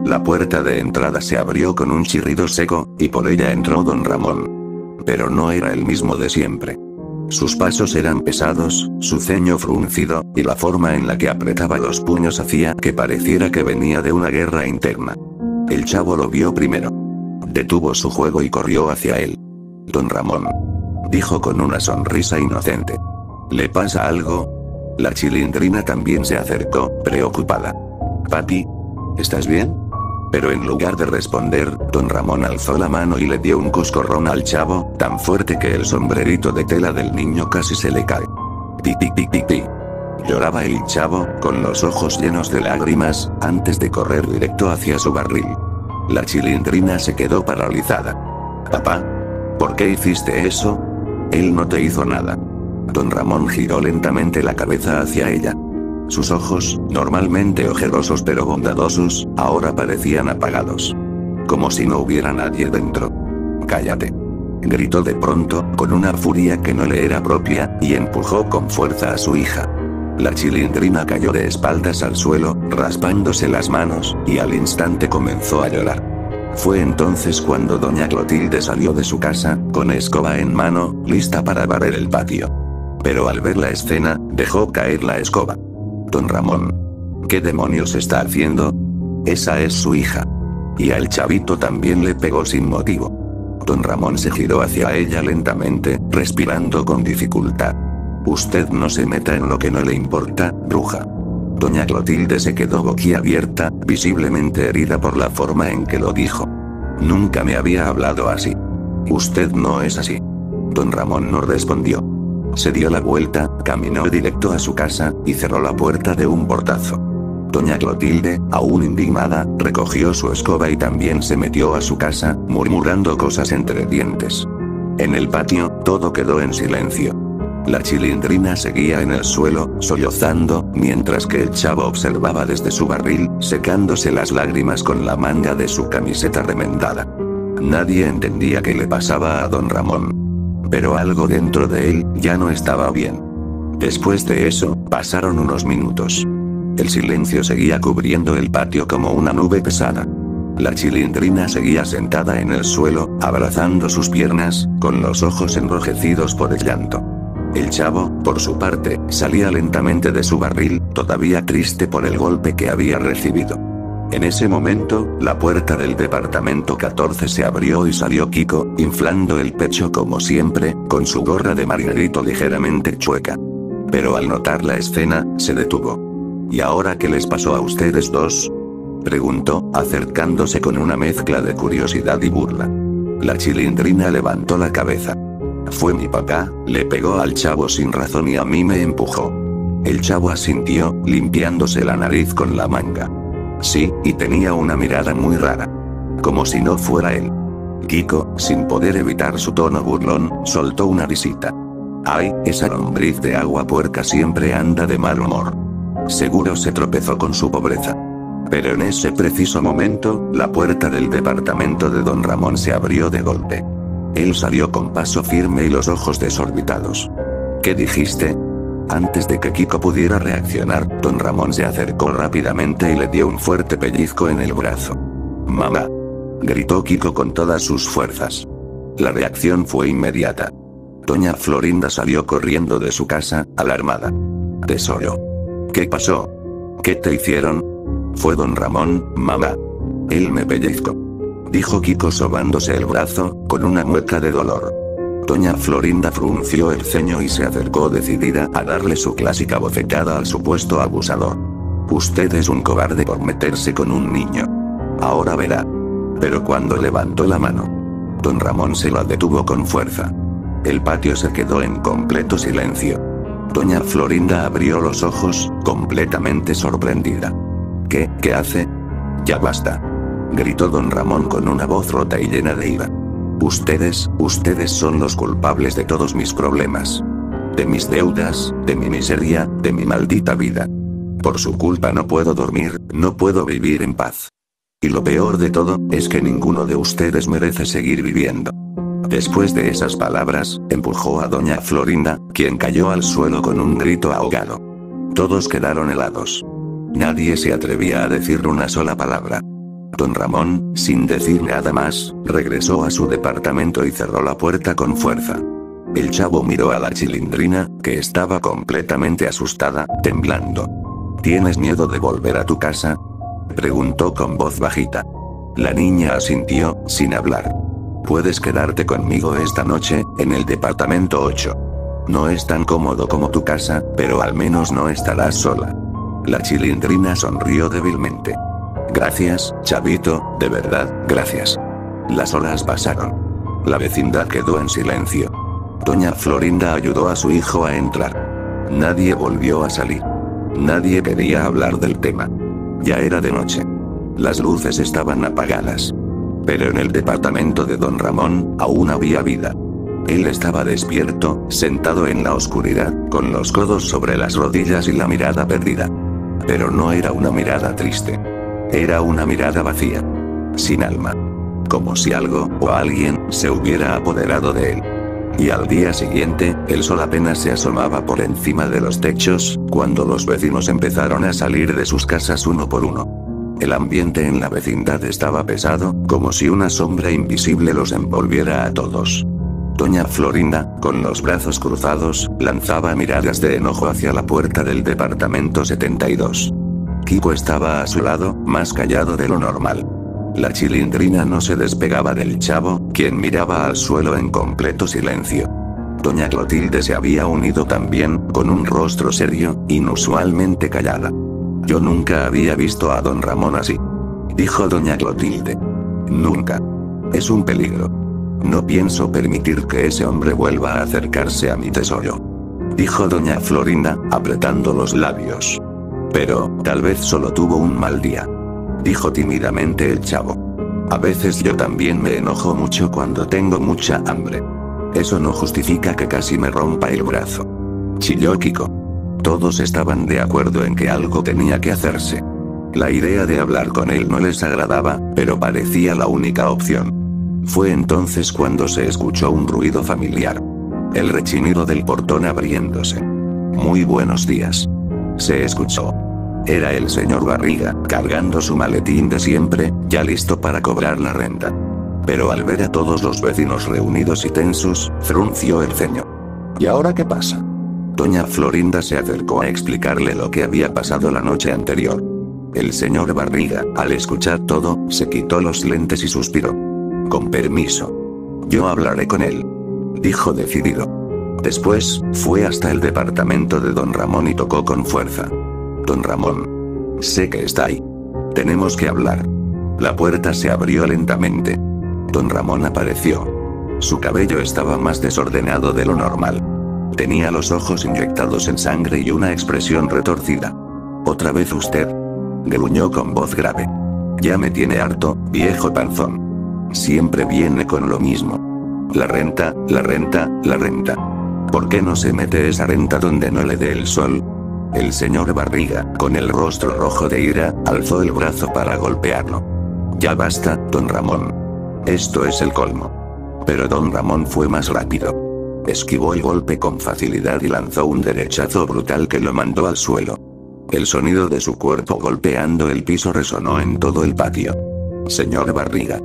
La puerta de entrada se abrió con un chirrido seco, y por ella entró don Ramón. Pero no era el mismo de siempre. Sus pasos eran pesados, su ceño fruncido, y la forma en la que apretaba los puños hacía que pareciera que venía de una guerra interna. El chavo lo vio primero. Detuvo su juego y corrió hacia él. Don Ramón, dijo con una sonrisa inocente. ¿Le pasa algo? La Chilindrina también se acercó, preocupada. Papi, ¿estás bien? Pero en lugar de responder, don Ramón alzó la mano y le dio un coscorrón al chavo, tan fuerte que el sombrerito de tela del niño casi se le cae. Pi pi pi pi pi. Lloraba el chavo, con los ojos llenos de lágrimas, antes de correr directo hacia su barril. La Chilindrina se quedó paralizada. Papá, ¿por qué hiciste eso? Él no te hizo nada. Don Ramón giró lentamente la cabeza hacia ella. Sus ojos, normalmente ojerosos pero bondadosos, ahora parecían apagados. Como si no hubiera nadie dentro. Cállate. Gritó de pronto, con una furia que no le era propia, y empujó con fuerza a su hija. La Chilindrina cayó de espaldas al suelo, raspándose las manos, y al instante comenzó a llorar. Fue entonces cuando doña Clotilde salió de su casa, con escoba en mano, lista para barrer el patio. Pero al ver la escena, dejó caer la escoba. Don Ramón. ¿Qué demonios está haciendo? Esa es su hija. Y al chavito también le pegó sin motivo. Don Ramón se giró hacia ella lentamente, respirando con dificultad. Usted no se meta en lo que no le importa, bruja. Doña Clotilde se quedó boquiabierta, visiblemente herida por la forma en que lo dijo. Nunca me había hablado así. Usted no es así. Don Ramón no respondió. Se dio la vuelta, caminó directo a su casa, y cerró la puerta de un portazo. Doña Clotilde, aún indignada, recogió su escoba y también se metió a su casa, murmurando cosas entre dientes. En el patio, todo quedó en silencio. La Chilindrina seguía en el suelo, sollozando, mientras que el chavo observaba desde su barril, secándose las lágrimas con la manga de su camiseta remendada. Nadie entendía qué le pasaba a don Ramón. Pero algo dentro de él, ya no estaba bien. Después de eso, pasaron unos minutos. El silencio seguía cubriendo el patio como una nube pesada. La Chilindrina seguía sentada en el suelo, abrazando sus piernas, con los ojos enrojecidos por el llanto. El chavo, por su parte, salía lentamente de su barril, todavía triste por el golpe que había recibido. En ese momento, la puerta del departamento 14 se abrió y salió Kiko, inflando el pecho como siempre, con su gorra de marinerito ligeramente chueca. Pero al notar la escena, se detuvo. ¿Y ahora qué les pasó a ustedes dos? Preguntó, acercándose con una mezcla de curiosidad y burla. La Chilindrina levantó la cabeza. Fue mi papá, le pegó al chavo sin razón y a mí me empujó. El chavo asintió, limpiándose la nariz con la manga. Sí, y tenía una mirada muy rara. Como si no fuera él. Kiko, sin poder evitar su tono burlón, soltó una risita. Ay, esa lombriz de agua puerca siempre anda de mal humor. Seguro se tropezó con su pobreza. Pero en ese preciso momento, la puerta del departamento de don Ramón se abrió de golpe. Él salió con paso firme y los ojos desorbitados. ¿Qué dijiste? Antes de que Kiko pudiera reaccionar, don Ramón se acercó rápidamente y le dio un fuerte pellizco en el brazo. ¡Mamá! Gritó Kiko con todas sus fuerzas. La reacción fue inmediata. Doña Florinda salió corriendo de su casa, alarmada. Tesoro. ¿Qué pasó? ¿Qué te hicieron? Fue don Ramón, mamá. Él me pellizcó. Dijo Kiko sobándose el brazo, con una mueca de dolor. Doña Florinda frunció el ceño y se acercó decidida a darle su clásica bofetada al supuesto abusador. Usted es un cobarde por meterse con un niño. Ahora verá. Pero cuando levantó la mano, don Ramón se la detuvo con fuerza. El patio se quedó en completo silencio. Doña Florinda abrió los ojos, completamente sorprendida. ¿Qué hace? Ya basta. Gritó don Ramón con una voz rota y llena de ira. Ustedes son los culpables de todos mis problemas. De mis deudas, de mi miseria, de mi maldita vida. Por su culpa no puedo dormir, no puedo vivir en paz. Y lo peor de todo, es que ninguno de ustedes merece seguir viviendo. Después de esas palabras, empujó a doña Florinda, quien cayó al suelo con un grito ahogado. Todos quedaron helados. Nadie se atrevía a decir una sola palabra. Don Ramón, sin decir nada más, regresó a su departamento y cerró la puerta con fuerza. El chavo miró a la Chilindrina, que estaba completamente asustada, temblando. ¿Tienes miedo de volver a tu casa?, preguntó con voz bajita. La niña asintió, sin hablar. Puedes quedarte conmigo esta noche, en el departamento 8. No es tan cómodo como tu casa, pero al menos no estarás sola. La Chilindrina sonrió débilmente. Gracias, chavito, de verdad, gracias. Las horas pasaron. La vecindad quedó en silencio. Doña Florinda ayudó a su hijo a entrar. Nadie volvió a salir. Nadie quería hablar del tema. Ya era de noche. Las luces estaban apagadas. Pero en el departamento de Don Ramón, aún había vida. Él estaba despierto, sentado en la oscuridad, con los codos sobre las rodillas y la mirada perdida. Pero no era una mirada triste. Era una mirada vacía. Sin alma. Como si algo, o alguien, se hubiera apoderado de él. Y al día siguiente, el sol apenas se asomaba por encima de los techos, cuando los vecinos empezaron a salir de sus casas uno por uno. El ambiente en la vecindad estaba pesado, como si una sombra invisible los envolviera a todos. Doña Florinda, con los brazos cruzados, lanzaba miradas de enojo hacia la puerta del departamento 72. Kiko estaba a su lado, más callado de lo normal. La Chilindrina no se despegaba del chavo, quien miraba al suelo en completo silencio. Doña Clotilde se había unido también, con un rostro serio, inusualmente callada. Yo nunca había visto a Don Ramón así, dijo Doña Clotilde. Nunca. Es un peligro. No pienso permitir que ese hombre vuelva a acercarse a mi tesoro, dijo Doña Florinda, apretando los labios. Pero, tal vez solo tuvo un mal día, dijo tímidamente el chavo. A veces yo también me enojo mucho cuando tengo mucha hambre. Eso no justifica que casi me rompa el brazo, chilló Kiko. Todos estaban de acuerdo en que algo tenía que hacerse. La idea de hablar con él no les agradaba, pero parecía la única opción. Fue entonces cuando se escuchó un ruido familiar. El rechinido del portón abriéndose. Muy buenos días, se escuchó. Era el señor Barriga, cargando su maletín de siempre, ya listo para cobrar la renta. Pero al ver a todos los vecinos reunidos y tensos, frunció el ceño. ¿Y ahora qué pasa? Doña Florinda se acercó a explicarle lo que había pasado la noche anterior. El señor Barriga, al escuchar todo, se quitó los lentes y suspiró. Con permiso. Yo hablaré con él, dijo decidido. Después, fue hasta el departamento de Don Ramón y tocó con fuerza. Don Ramón. Sé que está ahí. Tenemos que hablar. La puerta se abrió lentamente. Don Ramón apareció. Su cabello estaba más desordenado de lo normal. Tenía los ojos inyectados en sangre y una expresión retorcida. ¿Otra vez usted?, gruñó con voz grave. Ya me tiene harto, viejo panzón. Siempre viene con lo mismo. La renta, la renta, la renta. ¿Por qué no se mete esa renta donde no le dé el sol? El señor Barriga, con el rostro rojo de ira, alzó el brazo para golpearlo. Ya basta, don Ramón. Esto es el colmo. Pero don Ramón fue más rápido. Esquivó el golpe con facilidad y lanzó un derechazo brutal que lo mandó al suelo. El sonido de su cuerpo golpeando el piso resonó en todo el patio. Señor Barriga,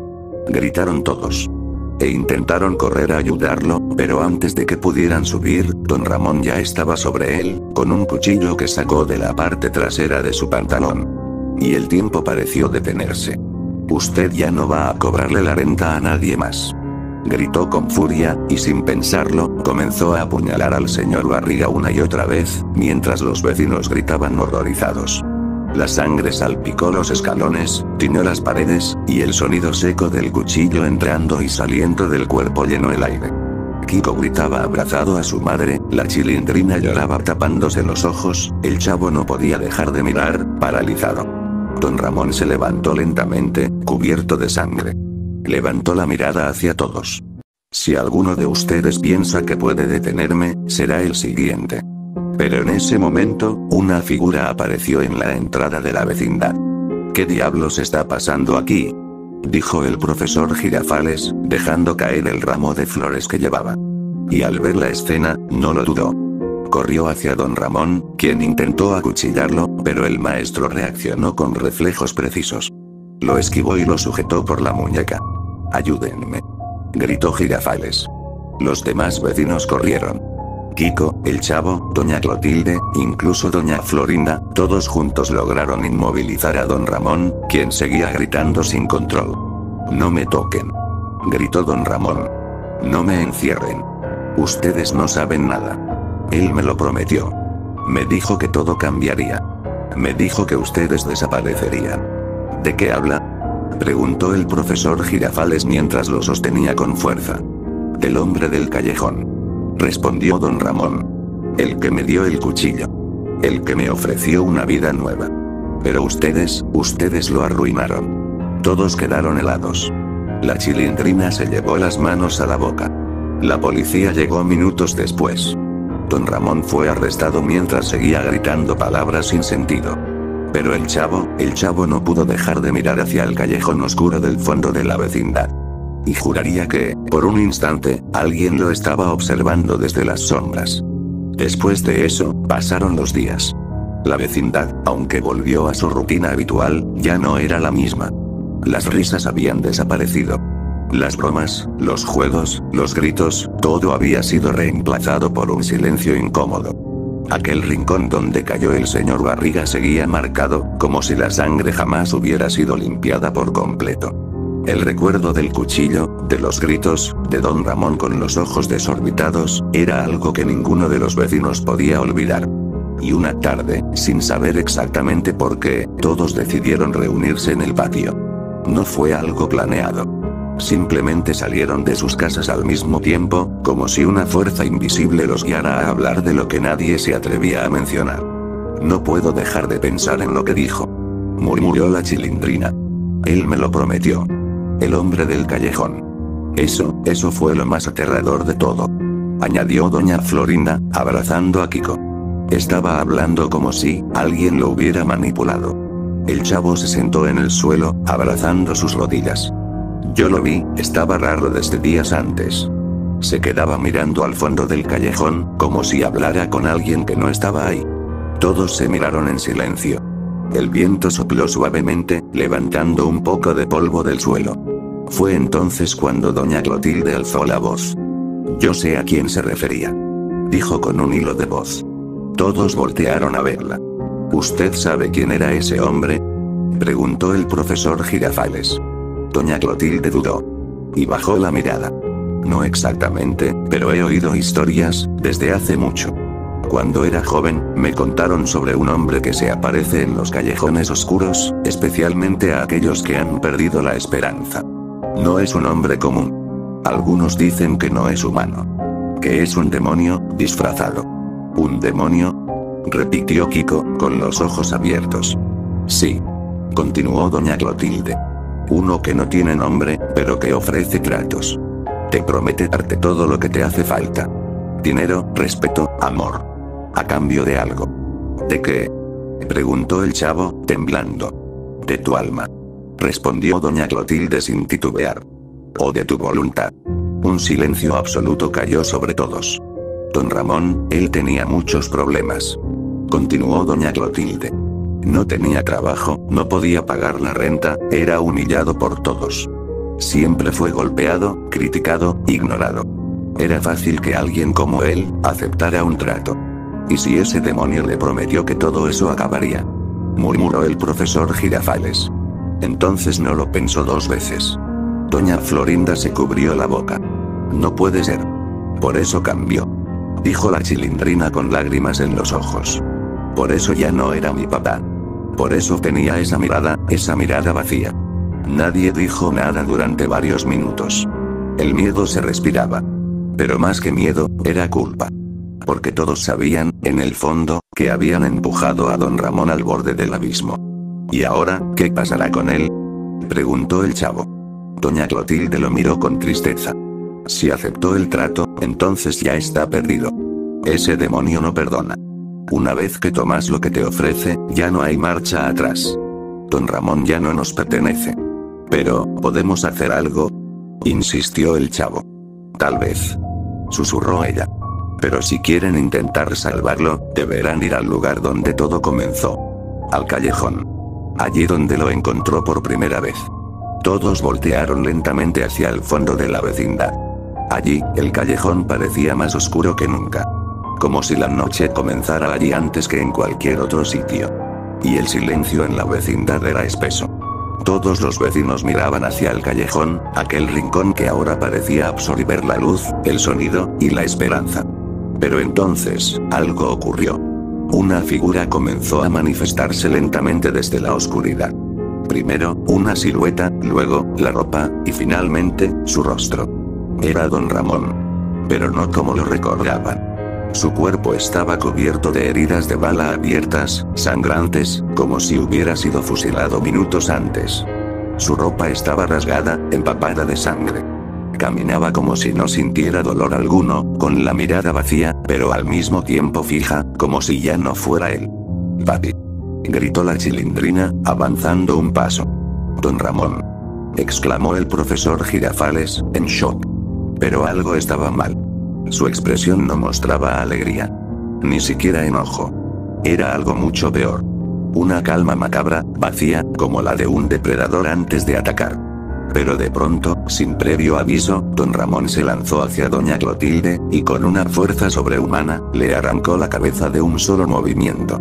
gritaron todos. E intentaron correr a ayudarlo, pero antes de que pudieran subir, don Ramón ya estaba sobre él, con un cuchillo que sacó de la parte trasera de su pantalón. Y el tiempo pareció detenerse. Usted ya no va a cobrarle la renta a nadie más, gritó con furia, y sin pensarlo, comenzó a apuñalar al señor Barriga una y otra vez, mientras los vecinos gritaban horrorizados. La sangre salpicó los escalones, tiñó las paredes, y el sonido seco del cuchillo entrando y saliendo del cuerpo llenó el aire. Kiko gritaba abrazado a su madre, la Chilindrina lloraba tapándose los ojos, el chavo no podía dejar de mirar, paralizado. Don Ramón se levantó lentamente, cubierto de sangre. Levantó la mirada hacia todos. Si alguno de ustedes piensa que puede detenerme, será el siguiente. Pero en ese momento, una figura apareció en la entrada de la vecindad. ¿Qué diablos está pasando aquí?, dijo el profesor Girafales, dejando caer el ramo de flores que llevaba. Y al ver la escena, no lo dudó. Corrió hacia don Ramón, quien intentó acuchillarlo, pero el maestro reaccionó con reflejos precisos. Lo esquivó y lo sujetó por la muñeca. «Ayúdenme», gritó Girafales. Los demás vecinos corrieron. Kiko, el chavo, doña Clotilde, incluso doña Florinda, todos juntos lograron inmovilizar a don Ramón, quien seguía gritando sin control. «No me toquen», gritó don Ramón. «No me encierren. Ustedes no saben nada. Él me lo prometió. Me dijo que todo cambiaría. Me dijo que ustedes desaparecerían». «¿De qué habla?», preguntó el profesor Girafales mientras lo sostenía con fuerza. «Del hombre del callejón», respondió don Ramón. «El que me dio el cuchillo. El que me ofreció una vida nueva. Pero ustedes lo arruinaron». Todos quedaron helados. La Chilindrina se llevó las manos a la boca. La policía llegó minutos después. Don Ramón fue arrestado mientras seguía gritando palabras sin sentido. Pero el chavo no pudo dejar de mirar hacia el callejón oscuro del fondo de la vecindad. Y juraría que, por un instante, alguien lo estaba observando desde las sombras. Después de eso, pasaron los días. La vecindad, aunque volvió a su rutina habitual, ya no era la misma. Las risas habían desaparecido. Las bromas, los juegos, los gritos, todo había sido reemplazado por un silencio incómodo. Aquel rincón donde cayó el señor Barriga seguía marcado, como si la sangre jamás hubiera sido limpiada por completo. El recuerdo del cuchillo, de los gritos, de don Ramón con los ojos desorbitados, era algo que ninguno de los vecinos podía olvidar. Y una tarde, sin saber exactamente por qué, todos decidieron reunirse en el patio. No fue algo planeado. Simplemente salieron de sus casas al mismo tiempo, como si una fuerza invisible los guiara a hablar de lo que nadie se atrevía a mencionar. «No puedo dejar de pensar en lo que dijo», murmuró la Chilindrina. «Él me lo prometió. El hombre del callejón. Eso fue lo más aterrador de todo», añadió doña Florinda, abrazando a Kiko. Estaba hablando como si alguien lo hubiera manipulado. El chavo se sentó en el suelo, abrazando sus rodillas. «Yo lo vi, estaba raro desde días antes». Se quedaba mirando al fondo del callejón, como si hablara con alguien que no estaba ahí. Todos se miraron en silencio. El viento sopló suavemente, levantando un poco de polvo del suelo. Fue entonces cuando doña Clotilde alzó la voz. «Yo sé a quién se refería», dijo con un hilo de voz. Todos voltearon a verla. «¿Usted sabe quién era ese hombre?», preguntó el profesor Girafales. Doña Clotilde dudó. Y bajó la mirada. «No exactamente, pero he oído historias, desde hace mucho. Cuando era joven, me contaron sobre un hombre que se aparece en los callejones oscuros, especialmente a aquellos que han perdido la esperanza. No es un hombre común. Algunos dicen que no es humano. Que es un demonio, disfrazado». «¿Un demonio?», repitió Kiko, con los ojos abiertos. «Sí», continuó doña Clotilde. «Uno que no tiene nombre, pero que ofrece tratos. Te promete darte todo lo que te hace falta. Dinero, respeto, amor. A cambio de algo». «¿De qué?», preguntó el chavo, temblando. «De tu alma», respondió doña Clotilde sin titubear. «O de tu voluntad». Un silencio absoluto cayó sobre todos. Don Ramón, él tenía muchos problemas. Continuó doña Clotilde. No tenía trabajo, no podía pagar la renta, era humillado por todos. Siempre fue golpeado, criticado, ignorado. Era fácil que alguien como él aceptara un trato. ¿Y si ese demonio le prometió que todo eso acabaría?, murmuró el profesor Girafales. Entonces no lo pensó dos veces. Doña Florinda se cubrió la boca. «No puede ser. Por eso cambió», dijo la Chilindrina con lágrimas en los ojos. «Por eso ya no era mi papá. Por eso tenía esa mirada vacía». Nadie dijo nada durante varios minutos. El miedo se respiraba. Pero más que miedo, era culpa. Porque todos sabían, en el fondo, que habían empujado a don Ramón al borde del abismo. «¿Y ahora, qué pasará con él?», preguntó el chavo. Doña Clotilde lo miró con tristeza. «Si aceptó el trato, entonces ya está perdido. Ese demonio no perdona. Una vez que tomas lo que te ofrece, ya no hay marcha atrás. Don Ramón ya no nos pertenece». «Pero, ¿podemos hacer algo?», insistió el chavo. «Tal vez», susurró ella. «Pero si quieren intentar salvarlo, deberán ir al lugar donde todo comenzó. Al callejón». allí donde lo encontró por primera vez. Todos voltearon lentamente hacia el fondo de la vecindad. Allí, el callejón parecía más oscuro que nunca. Como si la noche comenzara allí antes que en cualquier otro sitio. Y el silencio en la vecindad era espeso. Todos los vecinos miraban hacia el callejón, aquel rincón que ahora parecía absorber la luz, el sonido, y la esperanza. Pero entonces, algo ocurrió. Una figura comenzó a manifestarse lentamente desde la oscuridad. Primero, una silueta, luego, la ropa, y finalmente, su rostro. Era don Ramón. Pero no como lo recordaban. Su cuerpo estaba cubierto de heridas de bala abiertas, sangrantes, como si hubiera sido fusilado minutos antes. Su ropa estaba rasgada, empapada de sangre. Caminaba como si no sintiera dolor alguno, con la mirada vacía, pero al mismo tiempo fija, como si ya no fuera él. «Papi», gritó la Chilindrina, avanzando un paso. «Don Ramón», exclamó el profesor Girafales, en shock. Pero algo estaba mal. Su expresión no mostraba alegría. Ni siquiera enojo. Era algo mucho peor. Una calma macabra, vacía, como la de un depredador antes de atacar. Pero de pronto, sin previo aviso, don Ramón se lanzó hacia doña Clotilde, y con una fuerza sobrehumana, le arrancó la cabeza de un solo movimiento.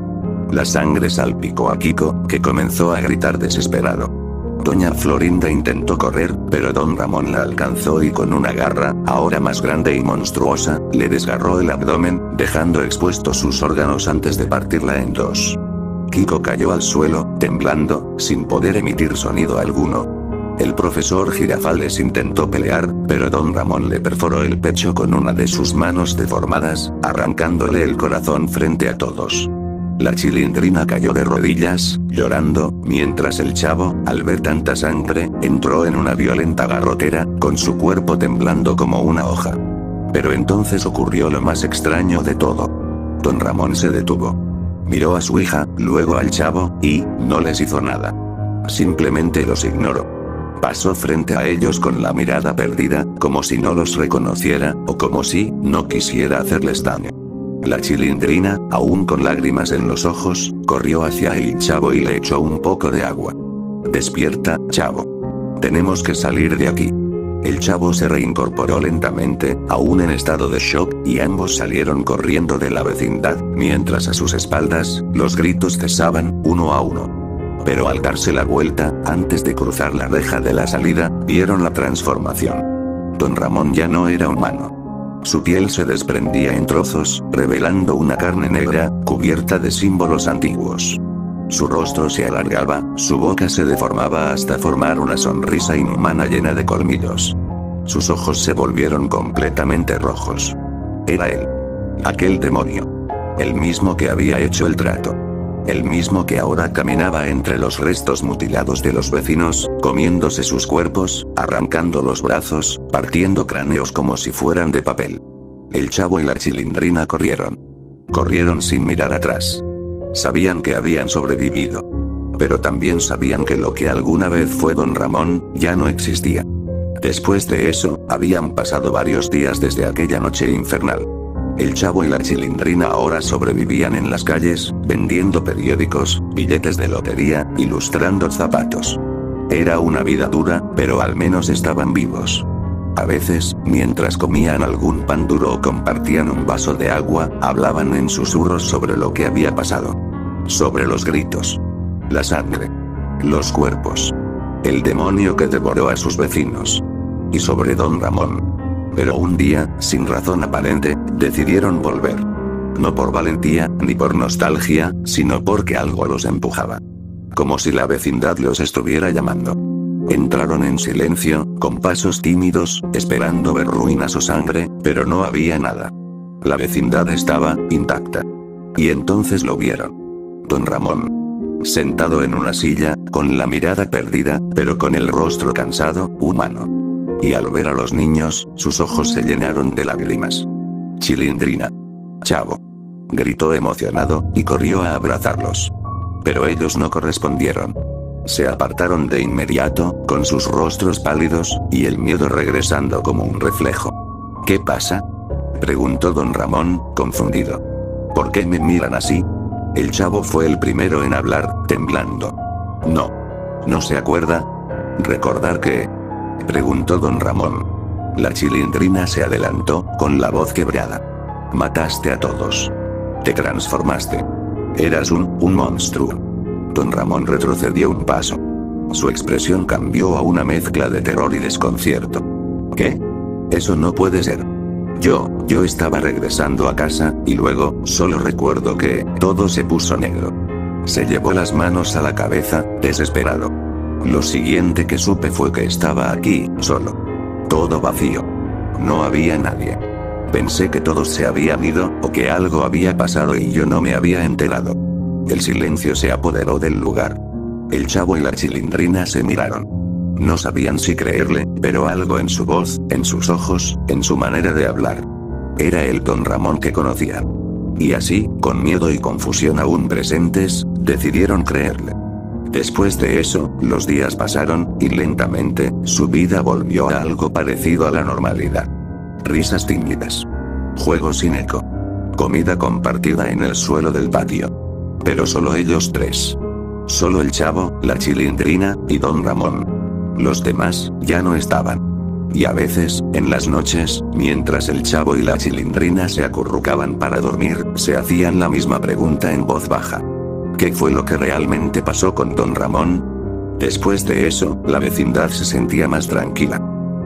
La sangre salpicó a Kiko, que comenzó a gritar desesperado. Doña Florinda intentó correr, pero don Ramón la alcanzó y con una garra, ahora más grande y monstruosa, le desgarró el abdomen, dejando expuestos sus órganos antes de partirla en dos. Kiko cayó al suelo, temblando, sin poder emitir sonido alguno. El profesor Girafales intentó pelear, pero don Ramón le perforó el pecho con una de sus manos deformadas, arrancándole el corazón frente a todos. La Chilindrina cayó de rodillas, llorando, mientras el Chavo, al ver tanta sangre, entró en una violenta garrotera, con su cuerpo temblando como una hoja. Pero entonces ocurrió lo más extraño de todo. Don Ramón se detuvo. Miró a su hija, luego al Chavo, y no les hizo nada. Simplemente los ignoró. Pasó frente a ellos con la mirada perdida, como si no los reconociera, o como si no quisiera hacerles daño. La Chilindrina, aún con lágrimas en los ojos, corrió hacia el Chavo y le echó un poco de agua. «Despierta, Chavo. Tenemos que salir de aquí». El Chavo se reincorporó lentamente, aún en estado de shock, y ambos salieron corriendo de la vecindad, mientras a sus espaldas, los gritos cesaban, uno a uno. Pero al darse la vuelta, antes de cruzar la reja de la salida, vieron la transformación. Don Ramón ya no era humano. Su piel se desprendía en trozos, revelando una carne negra, cubierta de símbolos antiguos. Su rostro se alargaba, su boca se deformaba hasta formar una sonrisa inhumana llena de colmillos. Sus ojos se volvieron completamente rojos. Era él. Aquel demonio. El mismo que había hecho el trato. El mismo que ahora caminaba entre los restos mutilados de los vecinos, comiéndose sus cuerpos, arrancando los brazos, partiendo cráneos como si fueran de papel. El Chavo y la Chilindrina corrieron. Corrieron sin mirar atrás. Sabían que habían sobrevivido. Pero también sabían que lo que alguna vez fue don Ramón, ya no existía. Después de eso, habían pasado varios días desde aquella noche infernal. El Chavo y la Chilindrina ahora sobrevivían en las calles, vendiendo periódicos, billetes de lotería, y lustrando zapatos. Era una vida dura, pero al menos estaban vivos. A veces, mientras comían algún pan duro o compartían un vaso de agua, hablaban en susurros sobre lo que había pasado. Sobre los gritos. La sangre. Los cuerpos. El demonio que devoró a sus vecinos. Y sobre don Ramón. Pero un día, sin razón aparente, decidieron volver. No por valentía, ni por nostalgia, sino porque algo los empujaba. Como si la vecindad los estuviera llamando. Entraron en silencio, con pasos tímidos, esperando ver ruinas o sangre, pero no había nada. La vecindad estaba intacta. Y entonces lo vieron. Don Ramón. Sentado en una silla, con la mirada perdida, pero con el rostro cansado, humano. Y al ver a los niños, sus ojos se llenaron de lágrimas. Chilindrina. Chavo. Gritó emocionado, y corrió a abrazarlos. Pero ellos no correspondieron. Se apartaron de inmediato, con sus rostros pálidos, y el miedo regresando como un reflejo. ¿Qué pasa?, preguntó don Ramón, confundido. ¿Por qué me miran así? El Chavo fue el primero en hablar, temblando. No. ¿No se acuerda? ¿Recordar qué? Preguntó don Ramón. La Chilindrina se adelantó, con la voz quebrada. Mataste a todos. Te transformaste. Eras un monstruo. Don Ramón retrocedió un paso. Su expresión cambió a una mezcla de terror y desconcierto. ¿Qué? Eso no puede ser. Yo estaba regresando a casa, y luego, solo recuerdo que, todo se puso negro. Se llevó las manos a la cabeza, desesperado. Lo siguiente que supe fue que estaba aquí, solo. Todo vacío. No había nadie. Pensé que todos se habían ido, o que algo había pasado y yo no me había enterado. El silencio se apoderó del lugar. El Chavo y la Chilindrina se miraron. No sabían si creerle, pero algo en su voz, en sus ojos, en su manera de hablar. Era el don Ramón que conocían. Y así, con miedo y confusión aún presentes, decidieron creerle. Después de eso, los días pasaron, y lentamente, su vida volvió a algo parecido a la normalidad. Risas tímidas. Juegos sin eco. Comida compartida en el suelo del patio. Pero solo ellos tres. Solo el Chavo, la Chilindrina, y don Ramón. Los demás, ya no estaban. Y a veces, en las noches, mientras el Chavo y la Chilindrina se acurrucaban para dormir, se hacían la misma pregunta en voz baja. ¿Qué fue lo que realmente pasó con don Ramón? Después de eso, la vecindad se sentía más tranquila.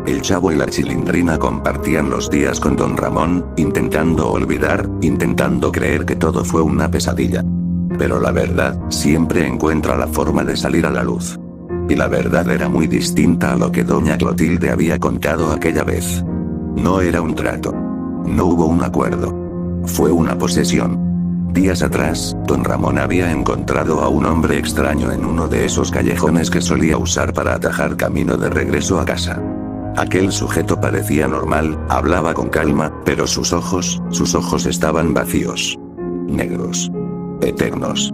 El Chavo y la Chilindrina compartían los días con don Ramón, intentando olvidar, intentando creer que todo fue una pesadilla. Pero la verdad, siempre encuentra la forma de salir a la luz. Y la verdad era muy distinta a lo que doña Clotilde había contado aquella vez. No era un trato. No hubo un acuerdo. Fue una posesión. Días atrás, don Ramón había encontrado a un hombre extraño en uno de esos callejones que solía usar para atajar camino de regreso a casa. Aquel sujeto parecía normal, hablaba con calma, pero sus ojos estaban vacíos. Negros. Eternos.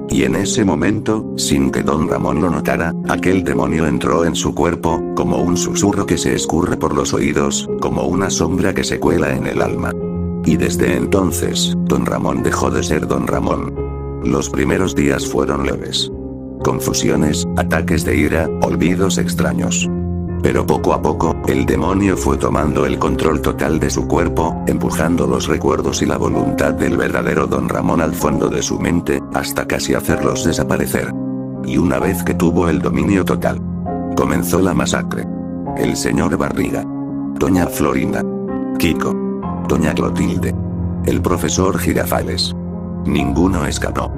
Y en ese momento, sin que don Ramón lo notara, aquel demonio entró en su cuerpo, como un susurro que se escurre por los oídos, como una sombra que se cuela en el alma. Y desde entonces, don Ramón dejó de ser don Ramón. Los primeros días fueron leves. Confusiones, ataques de ira, olvidos extraños. Pero poco a poco, el demonio fue tomando el control total de su cuerpo, empujando los recuerdos y la voluntad del verdadero don Ramón al fondo de su mente, hasta casi hacerlos desaparecer. Y una vez que tuvo el dominio total, comenzó la masacre. El señor Barriga. Doña Florinda. Kiko. Doña Clotilde. El profesor Girafales. Ninguno escapó.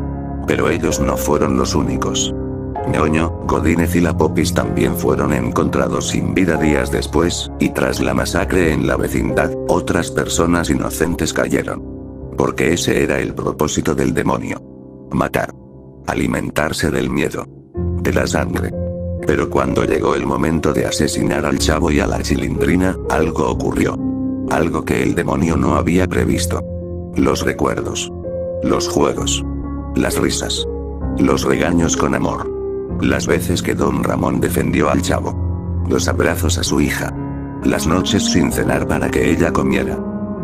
Pero ellos no fueron los únicos. Ñoño, Godínez y la Popis también fueron encontrados sin vida días después, y tras la masacre en la vecindad, otras personas inocentes cayeron. Porque ese era el propósito del demonio. Matar. Alimentarse del miedo. De la sangre. Pero cuando llegó el momento de asesinar al Chavo y a la Chilindrina, algo ocurrió. Algo que el demonio no había previsto. Los recuerdos. Los juegos. Las risas. Los regaños con amor. Las veces que don Ramón defendió al Chavo. Los abrazos a su hija. Las noches sin cenar para que ella comiera.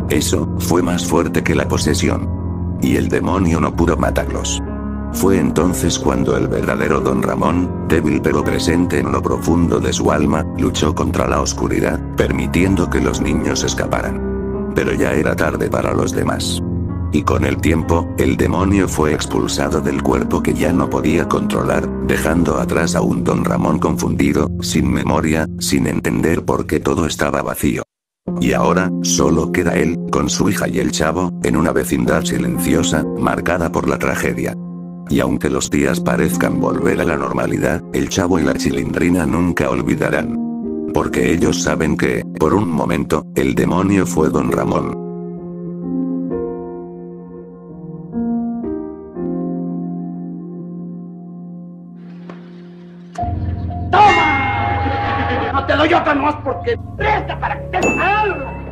Eso fue más fuerte que la posesión. Y el demonio no pudo matarlos. Fue entonces cuando el verdadero don Ramón, débil pero presente en lo profundo de su alma, luchó contra la oscuridad, permitiendo que los niños escaparan. Pero ya era tarde para los demás. Y con el tiempo, el demonio fue expulsado del cuerpo que ya no podía controlar, dejando atrás a un don Ramón confundido, sin memoria, sin entender por qué todo estaba vacío. Y ahora, solo queda él, con su hija y el Chavo, en una vecindad silenciosa, marcada por la tragedia. Y aunque los días parezcan volver a la normalidad, el Chavo y la Chilindrina nunca olvidarán. Porque ellos saben que, por un momento, el demonio fue don Ramón. ¡Toma! No te doy otra nomás porque presta para que te salga.